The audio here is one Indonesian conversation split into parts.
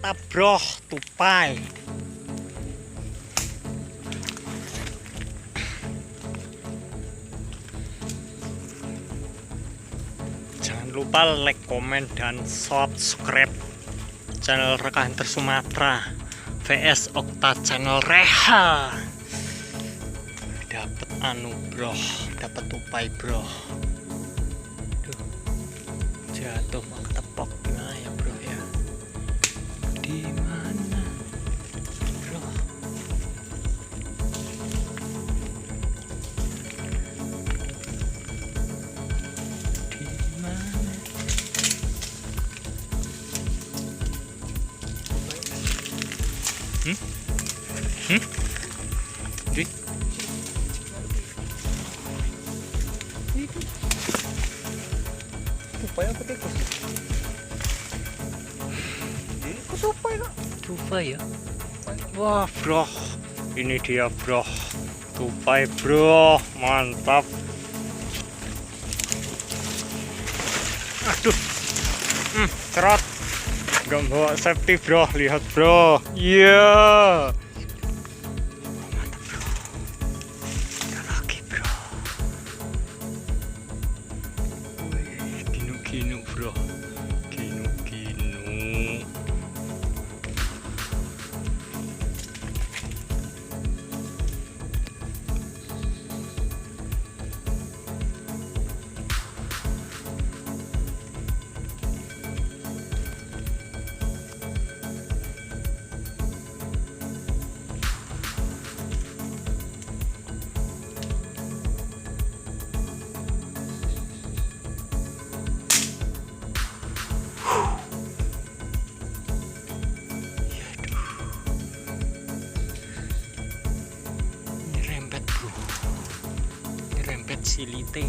mantap bro, tupai. Jangan lupa like, komen, dan subscribe channel Reka Hunter Sumatera vs Okta channel Reha. Dapat anu bro, dapat tupai bro. Duh, jatuh mau ketepok gimana ya bro ya? Di mana bro? Di mana? Di tupai apa tikus? Tikus tupai kak? Tupai ya? Wah bro, ini dia bro, tupai bro, mantap. Aduh, cerot, nggak bawa safety bro, lihat bro, iya. Mantap bro, ada lagi bro. Ginu bro, ginu. Nyerempet bro, nyerempet silite.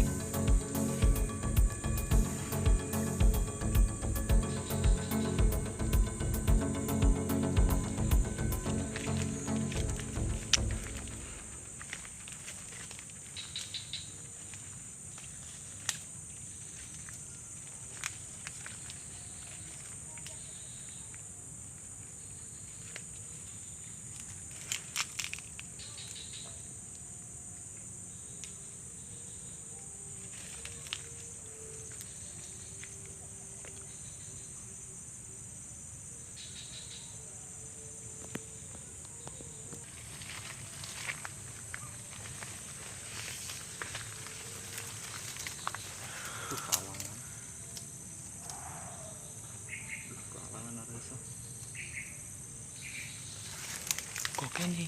Kok ini?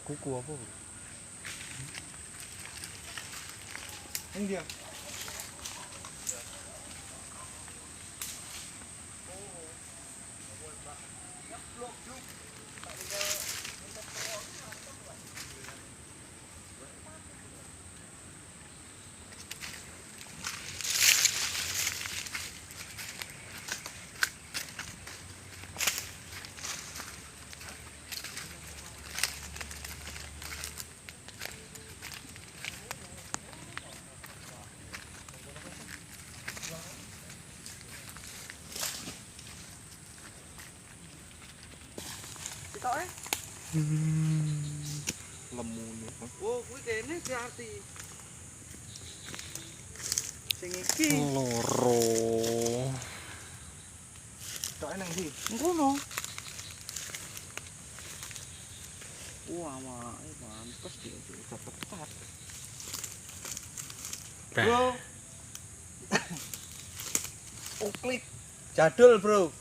Kuku apa? Ini dia. lemune. Oh, kuwi kene berarti. Sing iki loro. tok nang ndi? Ngono. Wah, mampus dia udah tepat. Bro. Oh, klik. Jadul, Bro.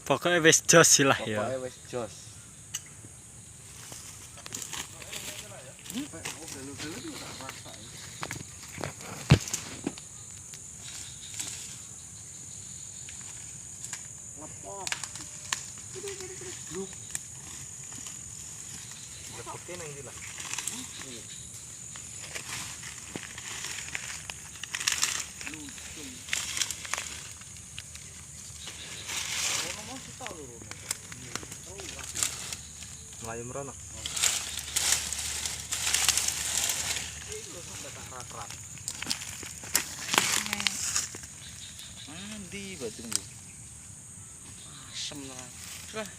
Pokoknya wis jos sih lah ya. Pokoknya wis jos. Ngepok. Lepoke nang ndi lah. Melayu merono. Iki lho sampe tak rat-rat. Andi batu nggo. Asem lah. Lah.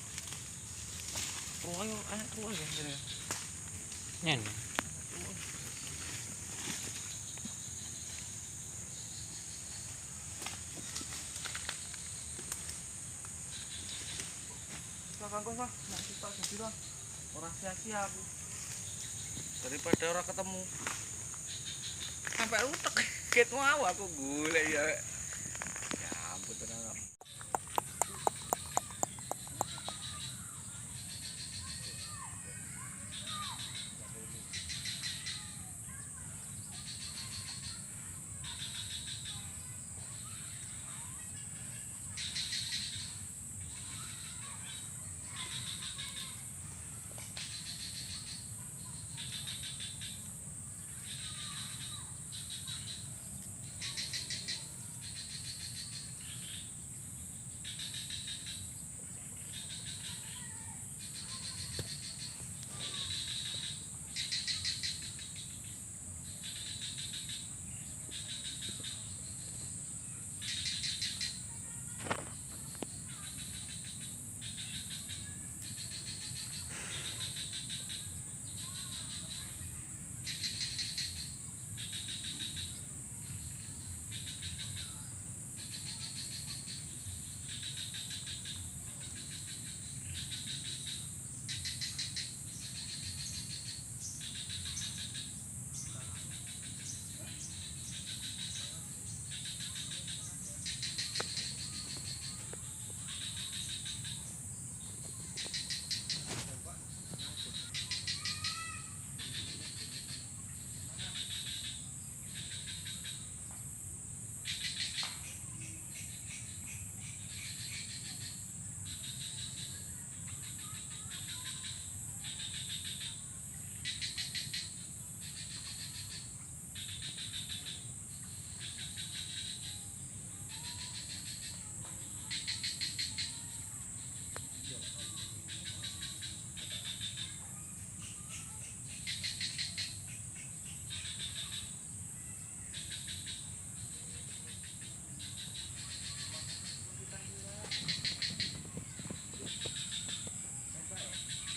Ruang anak ruang ya ngene. Nyen. Kangkung mah, nak kita jadi lah. Orang sia-sia aku. Daripada orang ketemu. Sampai utek ket mau aku golek ya. Ya ampun tenan.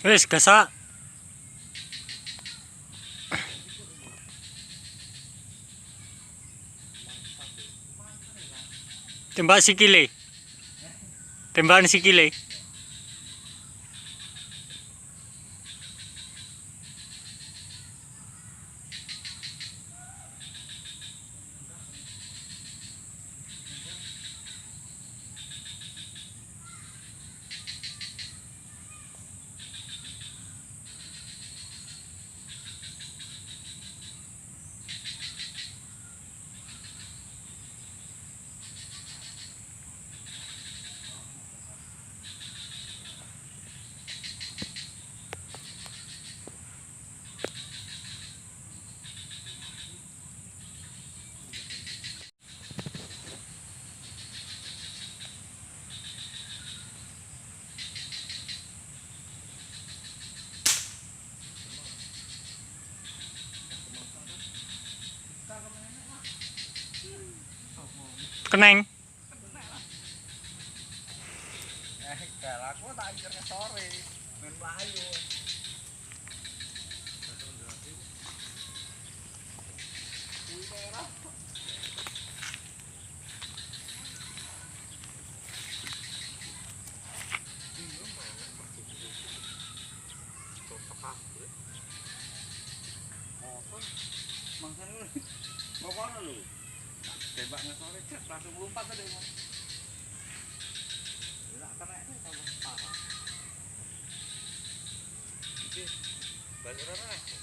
Wis gasak. Tembak sikile. Tembakan sikile. Keneng. Kalau aku tak anjirnya sore. main bahayu. Kuwi merah. Mangsane ngono lho. Tembak ngesore cet langsung lompat tadi Mas. Ora kena itu tambah parah. Iki balik ora.